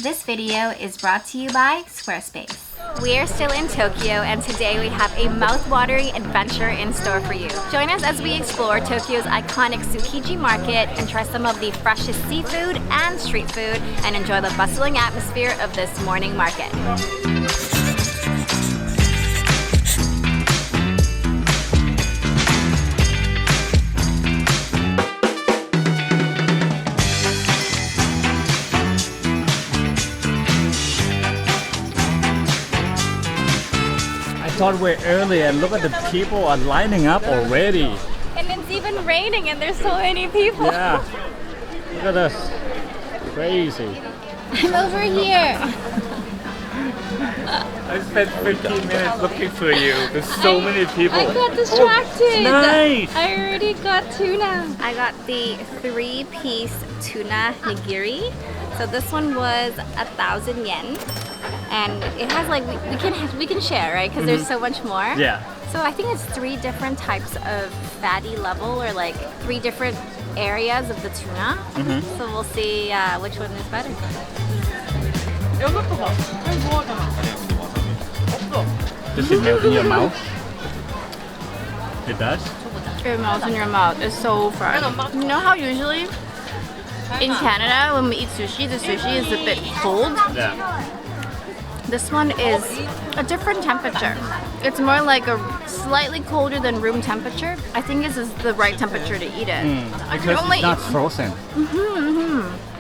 This video is brought to you by Squarespace. We are still in Tokyo and today we have a mouth-watering adventure in store for you. Join us as we explore Tokyo's iconic Tsukiji Market and try some of the freshest seafood and street food and enjoy the bustling atmosphere of this morning market. I thought we're early and look at the people are lining up already. And it's even raining and there's so many people. Yeah. Look at this. Crazy. I'm over here. I spent 15 minutes looking for you. There's so many people. I got distracted. Oh, nice. I already got tuna. I got the 3-piece tuna nigiri. So this one was 1,000 yen. And it has like, we can share, right? Because there's so much more. Yeah. So I think it's 3 different types of fatty level or like 3 different areas of the tuna. So we'll see which one is better. Does it melt in your mouth? It does? It melts in your mouth. It's so fresh. You know how usually in Canada when we eat sushi, the sushi is a bit cold? Yeah. This one is a different temperature. It's more like a slightly colder than room temperature. I think this is the right temperature to eat it. Because it's not frozen.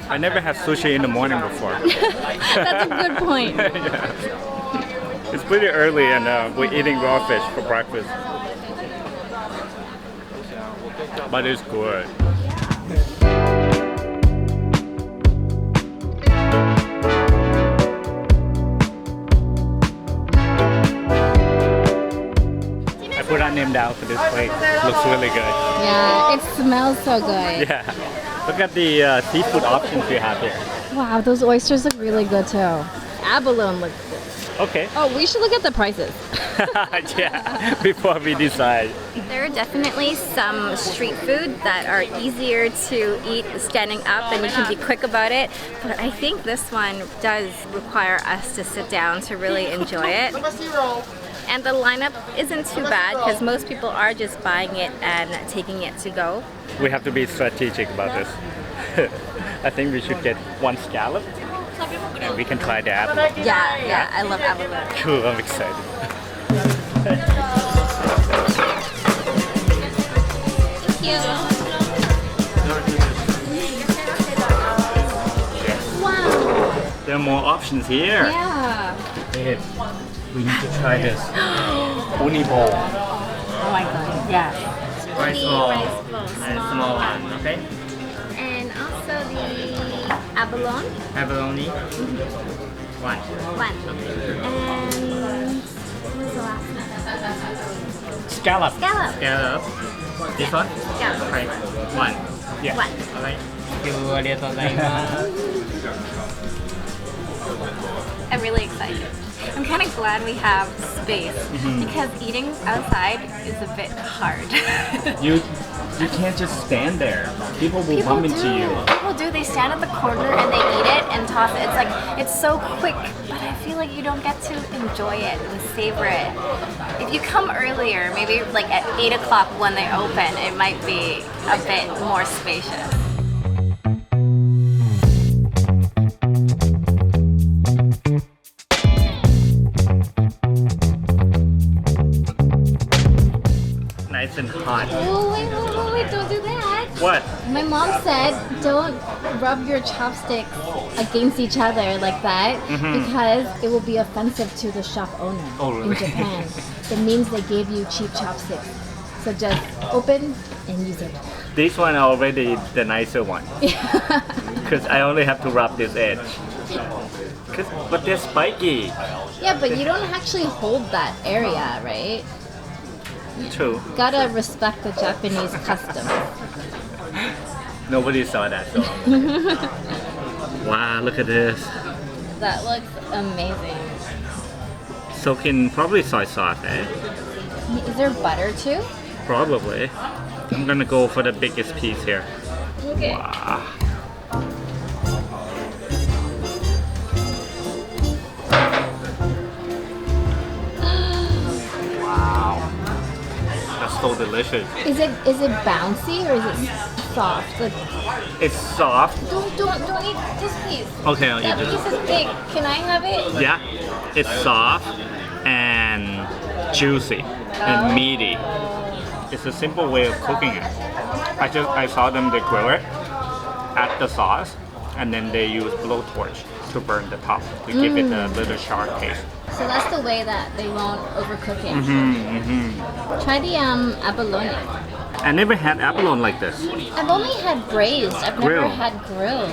I never had sushi in the morning before. That's a good point. Yeah. It's pretty early and we're eating raw fish for breakfast. But it's good. I put our name down for this place. Looks really good. Yeah, it smells so good. Yeah. Look at the seafood options we have here. Wow, those oysters look really good too. Abalone looks good. Okay. Oh, we should look at the prices. Yeah, before we decide. There are definitely some street food that are easier to eat standing up and you can be quick about it. But I think this one does require us to sit down to really enjoy it. And the lineup isn't too bad because most people are just buying it and taking it to go. We have to be strategic about this. I think we should get 1 scallop and we can try the abalone. Yeah, I love abalone. Cool, I'm excited. Thank you. Wow. There are more options here. Yeah. Babe, we need to try this. Uni bowl. Oh my god, yeah. Rice bowl. Small one, okay? And also the abalone. Abalone. 1. 1. And what was the last one? Scallop. Scallop. Scallop. This one? Scallop. Right. 1. Yeah. 1. Alright. Thank you. I'm really excited. I'm kind of glad we have space because eating outside is a bit hard. You can't just stand there. People will bump into you. People do. They stand at the corner and they eat it and toss it. It's like, it's so quick, but I feel like you don't get to enjoy it and savor it. If you come earlier, maybe like at 8 o'clock when they open, it might be a bit more spacious. Nice and hot. Oh, wait, don't do that. What? My mom said don't rub your chopsticks against each other like that because it will be offensive to the shop owner in Japan. It means they gave you cheap chopsticks. So just open and use it. This one already the nicer one. Because I only have to rub this edge. But they're spiky. Yeah, but you don't actually hold that area, right? True. Gotta respect the Japanese custom. Nobody saw that though. Wow, look at this. That looks amazing. Soaked in probably soy sauce, eh? Is there butter too? Probably. I'm gonna go for the biggest piece here. Okay. Wow. delicious. Is it bouncy or is it soft? Like, It's soft. don't eat this piece. Okay, I'll eat That this. piece is big. Can I have it? Yeah, it's soft and juicy and meaty. It's a simple way of cooking it. I saw them, they grill it, add the sauce, and then they use blowtorch to burn the top to give it a little sharp taste. So that's the way that they won't overcook it. Try the abalone. I never had abalone like this. I've only had braised. I've never Grilled. had grilled.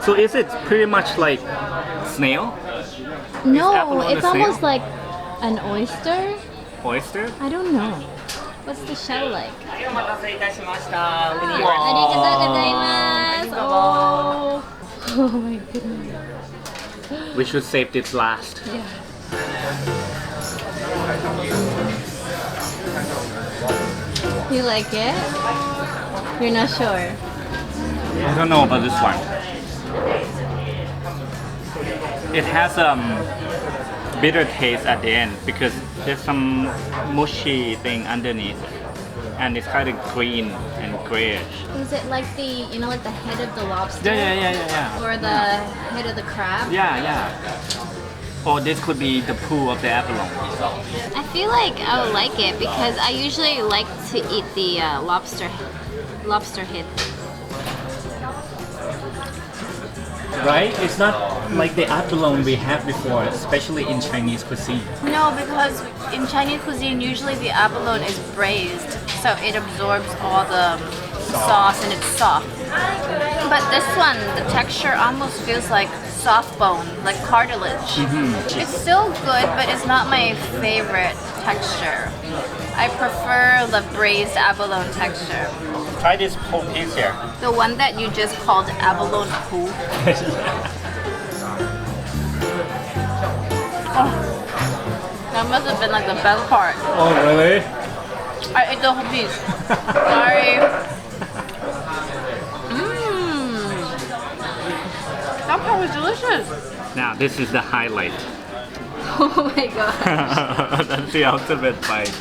So is it pretty much like snail? No, abalone it's a snail? almost like an oyster. Oyster? I don't know. What's the shell like? Wow. Oh. Oh my goodness. We should save this last. Yeah. You like it? You're not sure. I don't know about this one. It has bitter taste at the end because there's some mushy thing underneath it. And it's kind of green and grayish. Is it like the, like the head of the lobster? Yeah. Or the head of the crab? Yeah. Or this could be the poo of the abalone. I feel like I would like it because I usually like to eat the lobster head. Right? It's not like the abalone we had before, especially in Chinese cuisine. No, because in Chinese cuisine, usually the abalone is braised, so it absorbs all the sauce and it's soft. But this one, the texture almost feels like soft bone, like cartilage. It's still good, but it's not my favorite texture. I prefer the braised abalone texture. Try this whole piece here. The one that you just called abalone poo. That must have been like the best part. Oh, really? I ate the whole piece. Sorry. That part was delicious. Now, this is the highlight. Oh my god. That's the ultimate bite.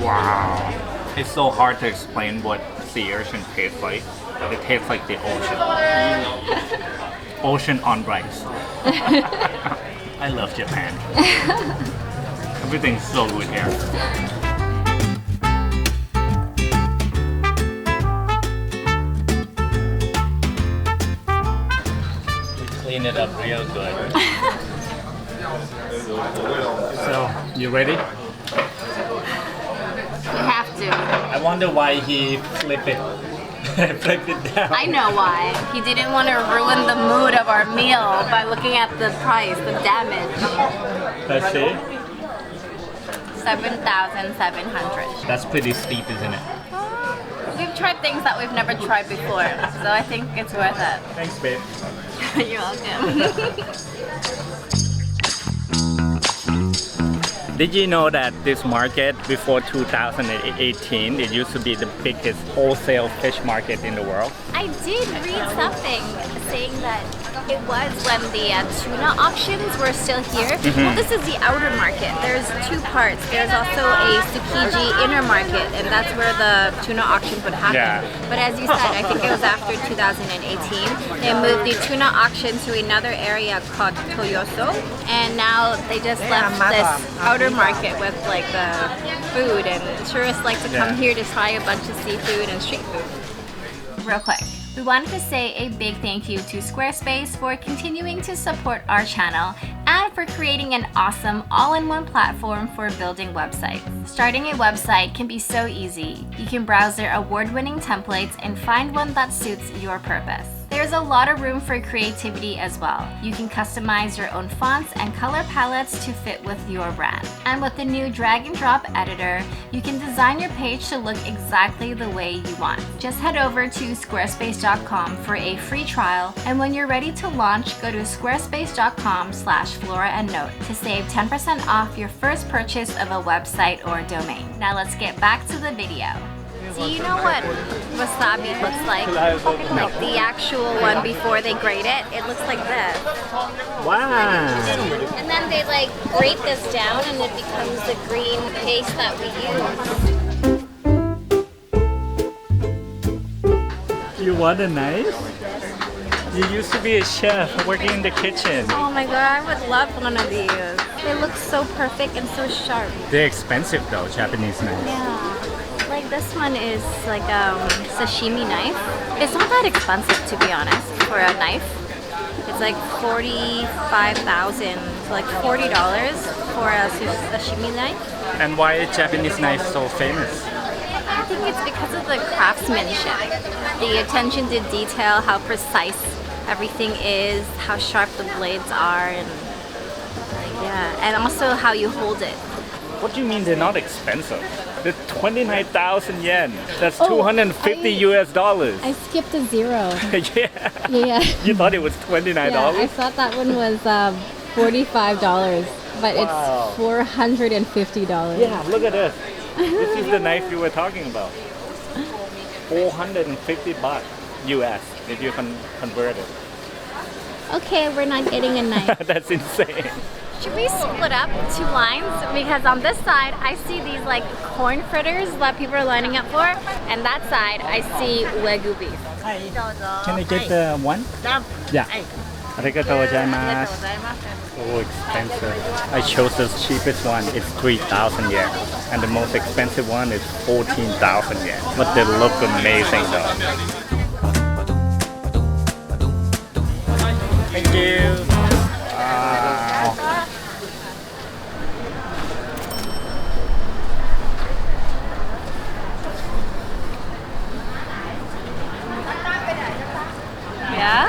Wow. It's so hard to explain what sea urchin tastes like. It tastes like the ocean. Ocean on rice. I love Japan. Everything's so good here. Clean it up real good. So, you ready? You have to. I wonder why he flipped it down. I know why. He didn't want to ruin the mood of our meal by looking at the price, the damage. Let's see. 7,700. That's pretty steep, isn't it? We've tried things that we've never tried before, so I think it's worth it. Thanks, babe. You're welcome. Did you know that this market before 2018, it used to be the biggest wholesale fish market in the world? I did read something saying that it was when the tuna auctions were still here. Well, this is the outer market. There's two parts. There's also a Tsukiji Inner Market, and that's where the tuna auctions would happen. Yeah. But as you said, I think it was after 2018, they moved the tuna auction to another area called Toyoso, and now they just left this outer market with like the food, and tourists like to come here to try a bunch of seafood and street food. Real quick, we wanted to say a big thank you to Squarespace for continuing to support our channel and for creating an awesome all-in-one platform for building websites. Starting a website can be so easy. You can browse their award-winning templates and find one that suits your purpose. There's a lot of room for creativity as well. You can customize your own fonts and color palettes to fit with your brand. And with the new drag and drop editor, you can design your page to look exactly the way you want. Just head over to squarespace.com for a free trial, and when you're ready to launch, go to squarespace.com/FloraandNote to save 10% off your first purchase of a website or domain. Now let's get back to the video. Do you know what wasabi looks like? Like the actual one before they grate it, it looks like this. Wow. And then they like grate this down and it becomes the green paste that we use. You want a knife? You used to be a chef working in the kitchen. Oh my god, I would love one of these. They look so perfect and so sharp. They're expensive though, Japanese knives. Yeah. Like this one is like a sashimi knife. It's not that expensive to be honest for a knife. It's like 45,000, so like $40 for a sashimi knife. And why is Japanese knife so famous? I think it's because of the craftsmanship, the attention to detail, how precise everything is, how sharp the blades are, and yeah, and also how you hold it. What do you mean they're not expensive? They're 29,000 yen. That's Oh, 250 US dollars. I skipped a zero. Yeah. Yeah. You thought it was $29? Yeah, I thought that one was $45, but Wow. it's $450. Yeah, look at this. This is the knife you were talking about. 450 baht US if you convert it. Okay, we're not getting a knife. That's insane. Should we split up two lines? Because on this side, I see these like corn fritters that people are lining up for, and that side, I see Wagyu beef. Can I get the one? Yeah. Arigatou gozaimasu. So expensive. I chose the cheapest one. It's 3,000 yen. And the most expensive one is 14,000 yen. But they look amazing though. Thank you. Wow. Yeah?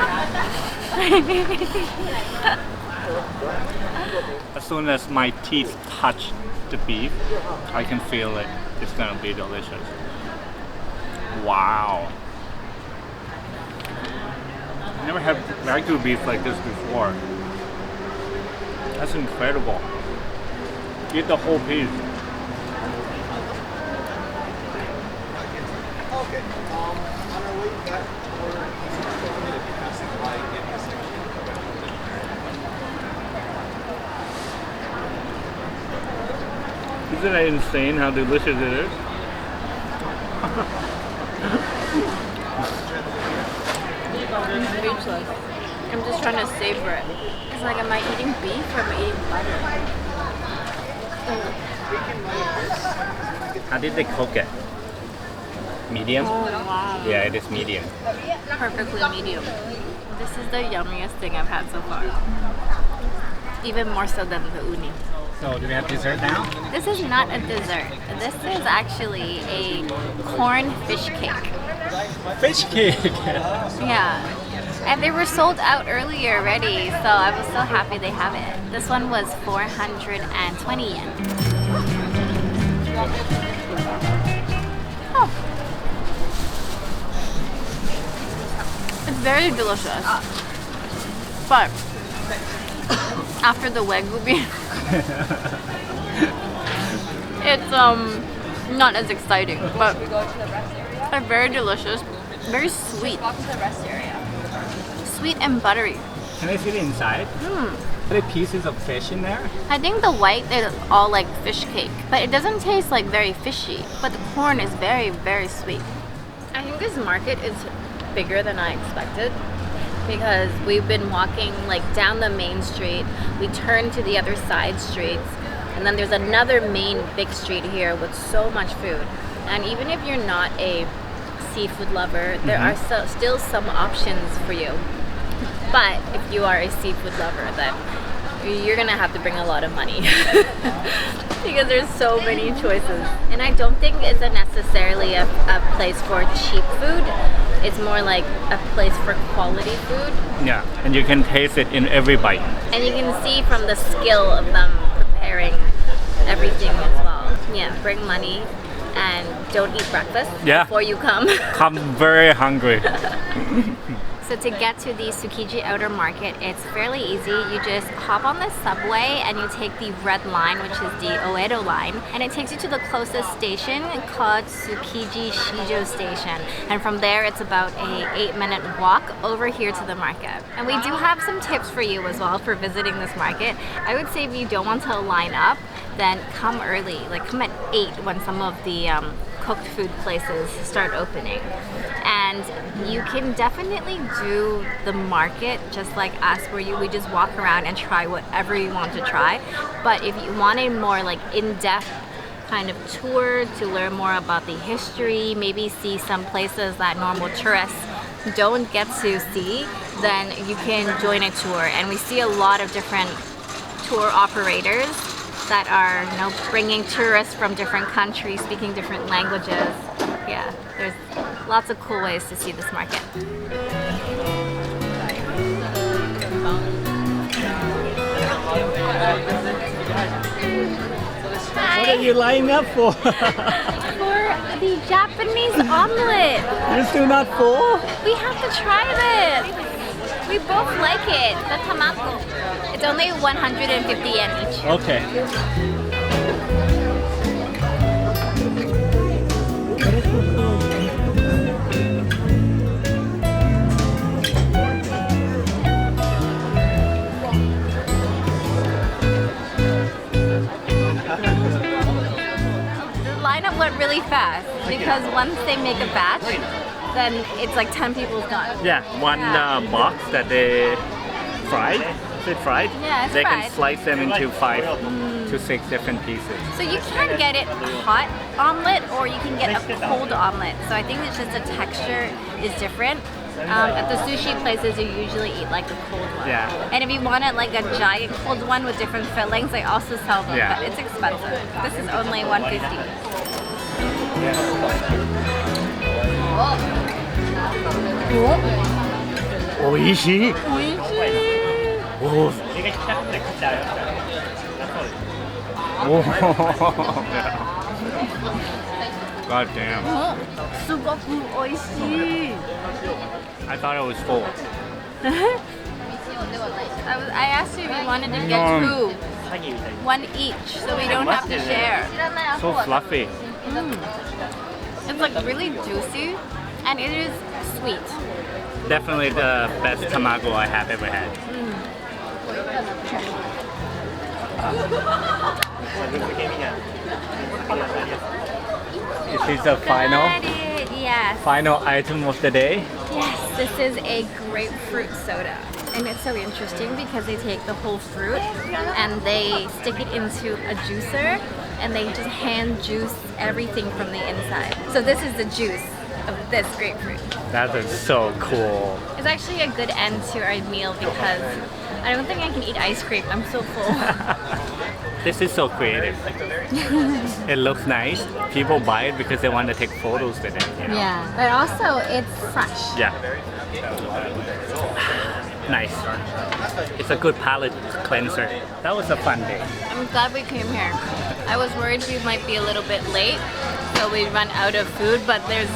As soon as my teeth touch the beef, I can feel it. It's gonna be delicious. Wow. I never had Wagyu beef like this before. That's incredible. Eat the whole piece. Isn't it insane how delicious it is? I'm speechless. I'm just trying to savor it. It's like, am I eating beef or am I eating butter? How did they cook it? Medium? Oh wow. Yeah, it is medium. Perfectly medium. This is the yummiest thing I've had so far. Even more so than the uni. So, do we have dessert now? This is not a dessert. This is actually a corn fish cake. Fish cake! Yeah. And they were sold out earlier already, so I was so happy they have it. This one was 420 yen. Oh. It's very delicious. But after the Wagyu beef, it's not as exciting, but they're very delicious, very sweet. Sweet and buttery. Can I see the inside? Are there pieces of fish in there? I think the white is all like fish cake, but it doesn't taste like very fishy, but the corn is very, very sweet. I think this market is bigger than I expected because we've been walking like down the main street, we turn to the other side streets, and then there's another main big street here with so much food. And even if you're not a seafood lover, there are still some options for you. But if you are a seafood lover, then you're gonna have to bring a lot of money because there's so many choices. And I don't think it's necessarily a place for cheap food. It's more like a place for quality food. Yeah, and you can taste it in every bite. And you can see from the skill of them preparing everything as well. Yeah, bring money and don't eat breakfast before you come. Come very hungry. So to get to the Tsukiji Outer Market, it's fairly easy. You just hop on the subway and you take the red line, which is the Oedo line, and it takes you to the closest station called Tsukiji Shijo Station. And from there, it's about a 8-minute walk over here to the market. And we do have some tips for you as well for visiting this market. I would say if you don't want to line up, then come early, like come at 8 when some of the cooked food places start opening. And you can definitely do the market just like us, where we just walk around and try whatever you want to try. But if you want a more like in-depth kind of tour to learn more about the history, maybe see some places that normal tourists don't get to see, then you can join a tour. And we see a lot of different tour operators that are, you know, bringing tourists from different countries, speaking different languages. Yeah, there's lots of cool ways to see this market. What are you lining up for? For the Japanese omelet. You're still not full? We have to try this. We both like it. The tamago. It's only 150 yen each. Okay. The lineup went really fast because once they make a batch, then it's like 10 people's gone. Yeah, one box that they fried. Is it fried? Yeah, it's they fried. can slice them into 5 to 6 different pieces. So you can get it hot omelet or you can get a cold omelet. So I think it's just the texture is different. At the sushi places, you usually eat like the cold one. Yeah. And if you wanted like a giant cold one with different fillings, they also sell them, Yeah. but it's expensive. This is only 150. Oishii. Oh. God damn. I thought it was full. I asked you if you wanted to get 2. 1 each, so we don't have to share. So fluffy. It's like really juicy and it is sweet. Definitely the best tamago I have ever had. Is this the Yes. final item of the day? Yes, this is a grapefruit soda. And it's so interesting because they take the whole fruit and they stick it into a juicer and they just hand juice everything from the inside. So this is the juice of this grapefruit. That is so cool. It's actually a good end to our meal because I don't think I can eat ice cream. I'm so full. This is so creative. It looks nice. People buy it because they want to take photos with it. You know? Yeah, but also it's fresh. Yeah. Nice. It's a good palate cleanser. That was a fun day. I'm glad we came here. I was worried we might be a little bit late, so we'd run out of food, but there's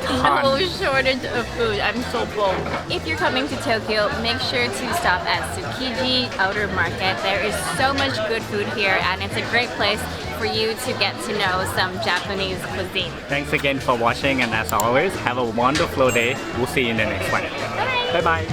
no shortage of food. I'm so full. If you're coming to Tokyo, make sure to stop at Tsukiji Outer Market. There is so much good food here, and it's a great place for you to get to know some Japanese cuisine. Thanks again for watching, and as always, have a wonderful day. We'll see you in the next one. Bye bye.